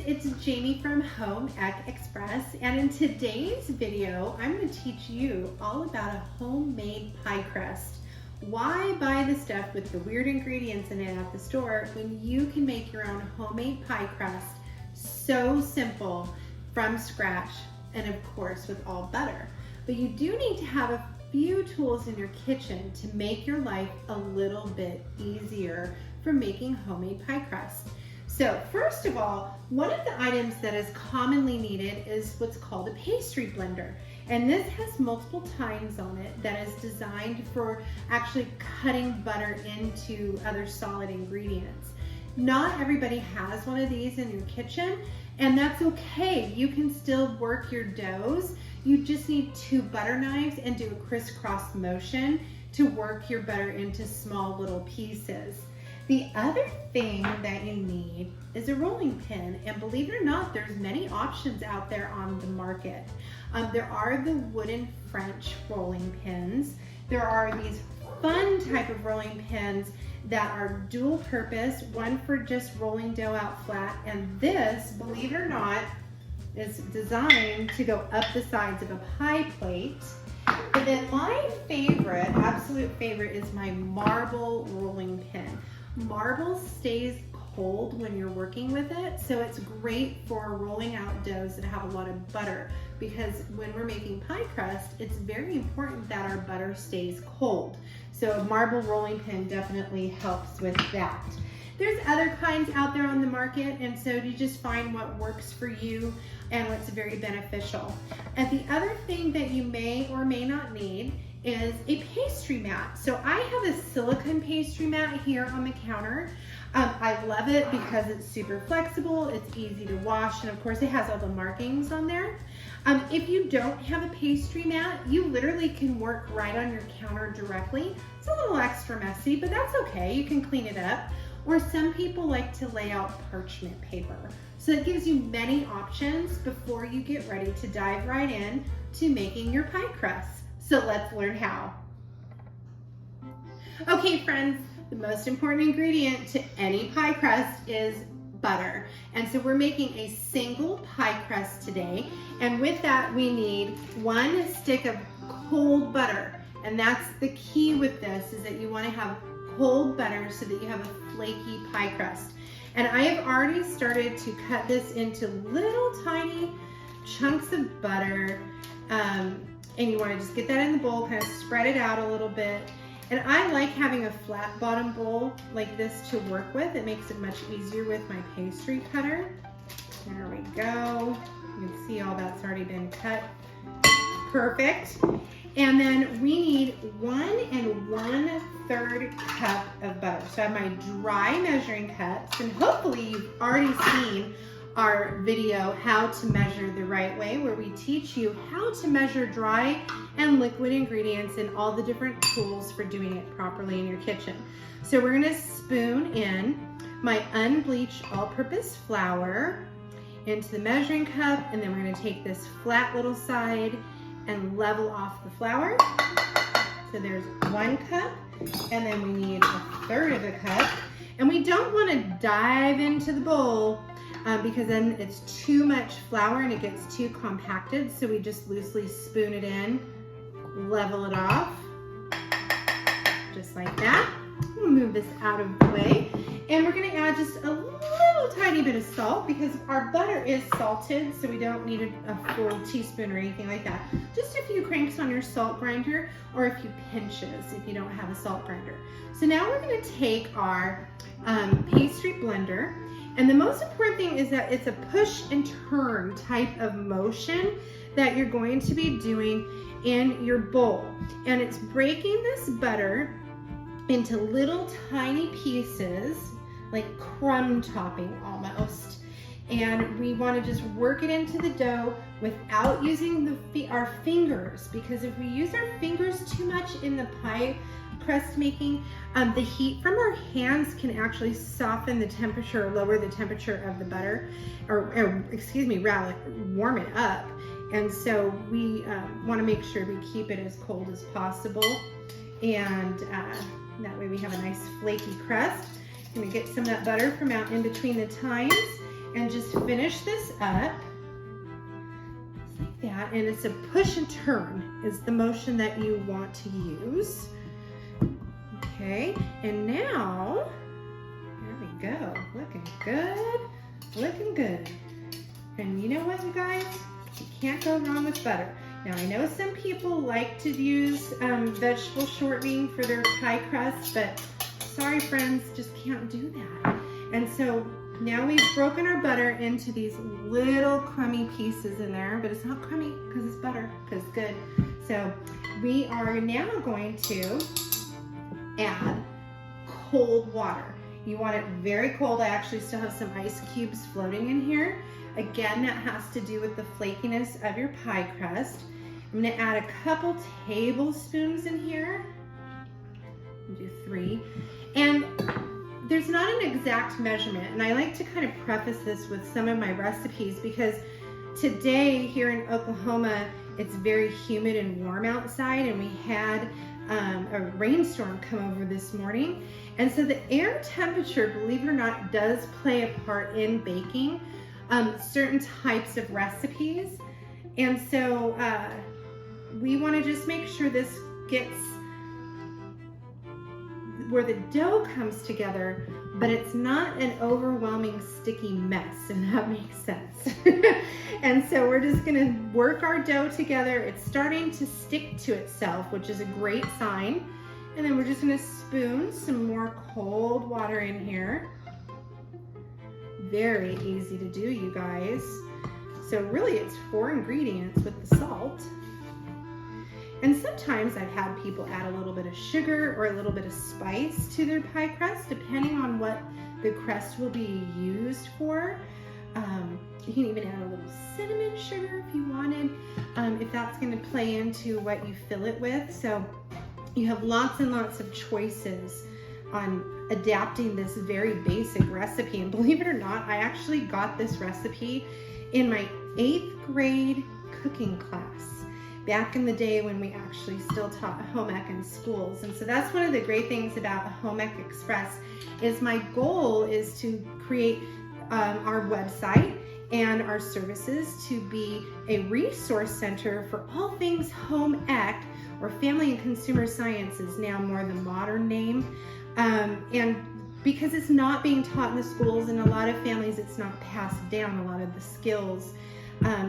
it's Jamie from HOMEMADE Express, and in today's video, I'm going to teach you all about a homemade pie crust. Why buy the stuff with the weird ingredients in it at the store when you can make your own homemade pie crust so simple from scratch, and of course with all butter. But you do need to have a few tools in your kitchen to make your life a little bit easier for making homemade pie crust. So first of all, one of the items that is commonly needed is what's called a pastry blender. And this has multiple tines on it that is designed for actually cutting butter into other solid ingredients. Not everybody has one of these in your kitchen, and that's okay. You can still work your doughs. You just need 2 butter knives and do a crisscross motion to work your butter into small little pieces. The other thing that you need is a rolling pin, and believe it or not, there's many options out there on the market. There are the wooden French rolling pins. There are these fun type of rolling pins that are dual purpose, one for just rolling dough out flat, and this, believe it or not, is designed to go up the sides of a pie plate. But then my favorite, absolute favorite, is my marble rolling pin. Marble stays cold when you're working with it, so it's great for rolling out doughs that have a lot of butter, because when we're making pie crust, it's very important that our butter stays cold. So a marble rolling pin definitely helps with that. There's other kinds out there on the market, and so you just find what works for you and what's very beneficial. And the other thing that you may or may not need is a pastry mat. So I have a silicone pastry mat here on the counter. I love it because it's super flexible, it's easy to wash, and of course it has all the markings on there. If you don't have a pastry mat, you literally can work right on your counter directly. It's a little extra messy, but that's okay, you can clean it up. Or some people like to lay out parchment paper. So it gives you many options before you get ready to dive right in to making your pie crust. So let's learn how. Okay friends, the most important ingredient to any pie crust is butter. And so we're making a single pie crust today. And with that, we need 1 stick of cold butter. And that's the key with this, is that you want to have cold butter so that you have a flaky pie crust. And I have already started to cut this into little tiny chunks of butter. And you want to just get that in the bowl, kind of spread it out a little bit. And I like having a flat bottom bowl like this to work with. It makes it much easier with my pastry cutter. There we go. You can see all that's already been cut. Perfect. And then we need 1 1/3 cup of butter. So I have my dry measuring cups, and hopefully you've already seen our video, How to Measure the Right Way, where we teach you how to measure dry and liquid ingredients and all the different tools for doing it properly in your kitchen. So we're gonna spoon in my unbleached all-purpose flour into the measuring cup, and then we're gonna take this flat little side and level off the flour. So there's 1 cup, and then we need 1/3 of a cup. And we don't wanna dive into the bowl because then it's too much flour and it gets too compacted. So we just loosely spoon it in, level it off, just like that. We'll move this out of the way. And we're gonna add just a little tiny bit of salt because our butter is salted, so we don't need a full teaspoon or anything like that. Just a few cranks on your salt grinder, or a few pinches if you don't have a salt grinder. So now we're gonna take our pastry blender, and the most important thing is that it's a push and turn type of motion that you're going to be doing in your bowl. And it's breaking this butter into little tiny pieces, like crumb topping almost. And we want to just work it into the dough without using our fingers, because if we use our fingers too much in the pie crust making, the heat from our hands can actually soften the temperature, or lower the temperature of the butter, or excuse me, rather warm it up. And so we want to make sure we keep it as cold as possible, and that way we have a nice flaky crust. I'm gonna get some of that butter from out in between the tines, and just finish this up like that. And it's a push and turn is the motion that you want to use. Okay, and now, there we go, looking good, looking good. And you know what, you guys? You can't go wrong with butter. Now, I know some people like to use vegetable shortening for their pie crust, but sorry friends, just can't do that. And so now we've broken our butter into these little crummy pieces in there, but it's not crummy because it's butter, because it's good. So we are now going to add cold water. You want it very cold. I actually still have some ice cubes floating in here. Again, that has to do with the flakiness of your pie crust. I'm gonna add a couple tablespoons in here. I'll do 3. And there's not an exact measurement, and I like to kind of preface this with some of my recipes because today here in Oklahoma, it's very humid and warm outside, and we had a rainstorm come over this morning. And so the air temperature, believe it or not, does play a part in baking certain types of recipes. And so we want to just make sure this gets where the dough comes together, but it's not an overwhelming sticky mess, and that makes sense. And so we're just gonna work our dough together. It's starting to stick to itself, which is a great sign. And then we're just gonna spoon some more cold water in here. Very easy to do, you guys. So really it's 4 ingredients with the salt. And sometimes I've had people add a little bit of sugar or a little bit of spice to their pie crust, depending on what the crust will be used for. You can even add a little cinnamon sugar if you wanted, if that's going to play into what you fill it with. So you have lots and lots of choices on adapting this very basic recipe. And believe it or not, I actually got this recipe in my 8th grade cooking class, back in the day when we actually still taught home ec in schools. And so that's one of the great things about Home Ec Express is my goal is to create our website and our services to be a resource center for all things home ec, or family and consumer sciences, now more the modern name. And because it's not being taught in the schools, and a lot of families it's not passed down, a lot of the skills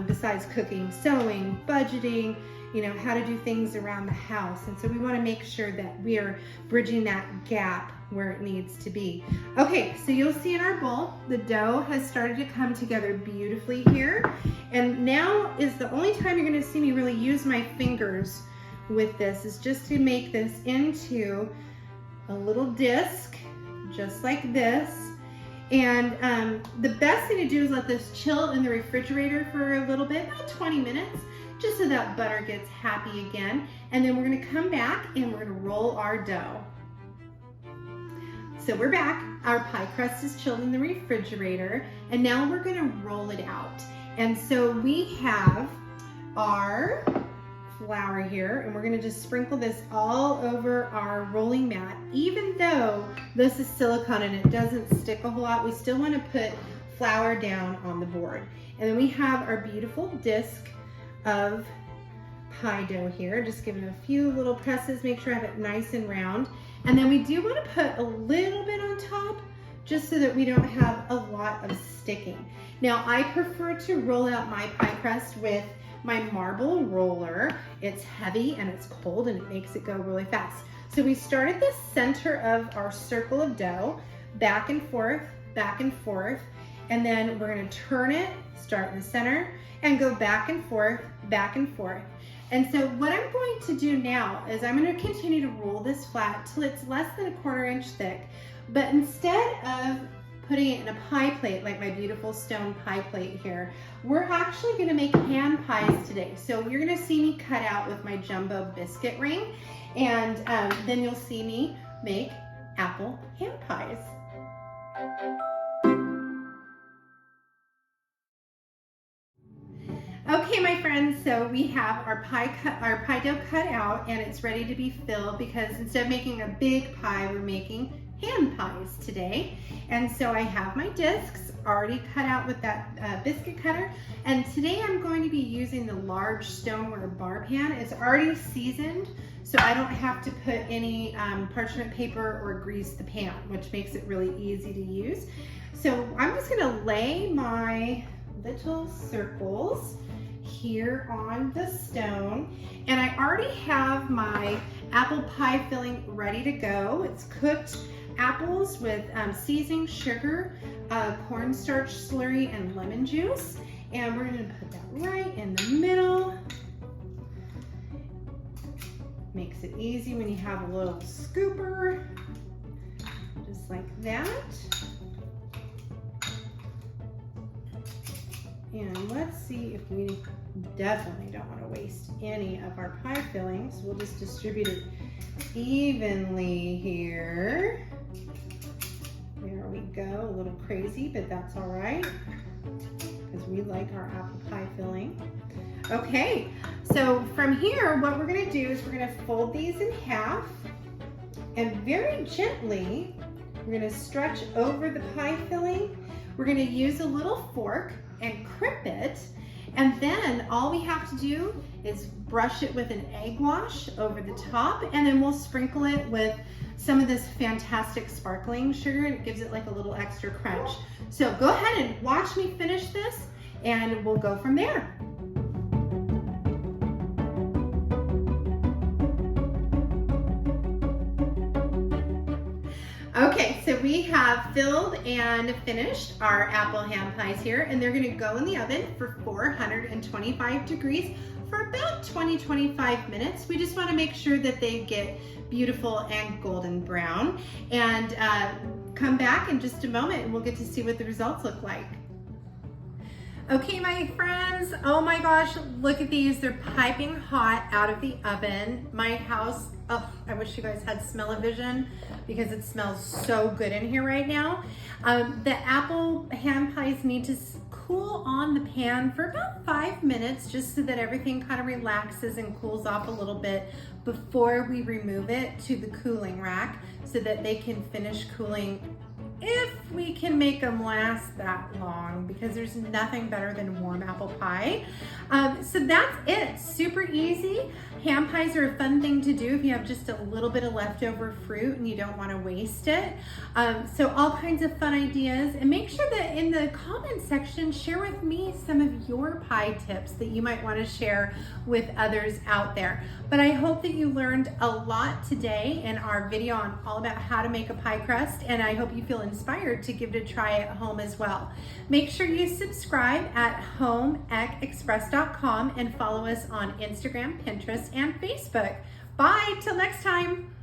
besides cooking, sewing, budgeting, you know, how to do things around the house. And so we want to make sure that we are bridging that gap where it needs to be. Okay, so you'll see in our bowl, the dough has started to come together beautifully here. And now is the only time you're going to see me really use my fingers with this, is just to make this into a little disc, just like this. And the best thing to do is let this chill in the refrigerator for a little bit, about 20 minutes, just so that butter gets happy again. And then we're gonna come back and we're gonna roll our dough. So we're back. Our pie crust is chilled in the refrigerator, and now we're gonna roll it out. And so we have our flour here, and we're gonna just sprinkle this all over our rolling mat. Even though this is silicone and it doesn't stick a whole lot, we still wanna put flour down on the board. And then we have our beautiful disc of pie dough here. Just give it a few little presses, make sure I have it nice and round. And then we do want to put a little bit on top, just so that we don't have a lot of sticking. Now, I prefer to roll out my pie crust with my marble roller. It's heavy and it's cold and it makes it go really fast. So we start at the center of our circle of dough, back and forth, and then we're going to turn it, start in the center, and go back and forth, back and forth. And so what I'm going to do now is I'm going to continue to roll this flat till it's less than 1/4 inch thick. But instead of putting it in a pie plate, like my beautiful stone pie plate here, we're actually going to make hand pies today. So you're going to see me cut out with my jumbo biscuit ring, and then you'll see me make apple hand pies. Okay, my friends, so we have our pie dough cut out, and it's ready to be filled, because instead of making a big pie, we're making hand pies today. And so I have my discs already cut out with that biscuit cutter. And today I'm going to be using the large stoneware bar pan. It's already seasoned, so I don't have to put any parchment paper or grease the pan, which makes it really easy to use. So I'm just gonna lay my little circles here on the stone, and I already have my apple pie filling ready to go. It's cooked apples with seasoning, sugar, cornstarch slurry, and lemon juice. And we're gonna put that right in the middle. Makes it easy when you have a little scooper, just like that. And let's see if we definitely don't want to waste any of our pie fillings. We'll just distribute it evenly here. There we go, a little crazy, but that's all right, because we like our apple pie filling. Okay, so from here, what we're gonna do is we're gonna fold these in half, and very gently, we're gonna stretch over the pie filling. We're gonna use a little fork and crimp it, and then all we have to do is brush it with an egg wash over the top, and then we'll sprinkle it with some of this fantastic sparkling sugar, and it gives it like a little extra crunch. So go ahead and watch me finish this, and we'll go from there. Okay, so we have filled and finished our apple hand pies here, and they're gonna go in the oven for 425 degrees for about 20-25 minutes. We just wanna make sure that they get beautiful and golden brown. And come back in just a moment and we'll get to see what the results look like. Okay, my friends, oh my gosh, look at these. They're piping hot out of the oven. My house, oh, I wish you guys had smell-o-vision because it smells so good in here right now. The apple hand pies need to cool on the pan for about 5 minutes, just so that everything kind of relaxes and cools off a little bit before we remove it to the cooling rack, so that they can finish cooling, if we can make them last that long, because there's nothing better than warm apple pie. So that's it, super easy. Hand pies are a fun thing to do if you have just a little bit of leftover fruit and you don't want to waste it. So all kinds of fun ideas, and make sure that in the comment section, share with me some of your pie tips that you might want to share with others out there. But I hope that you learned a lot today in our video on all about how to make a pie crust, and I hope you feel inspired to give it a try at home as well. Make sure you subscribe at HOMEMADEPieCrust.com and follow us on Instagram, Pinterest, and Facebook. Bye, till next time.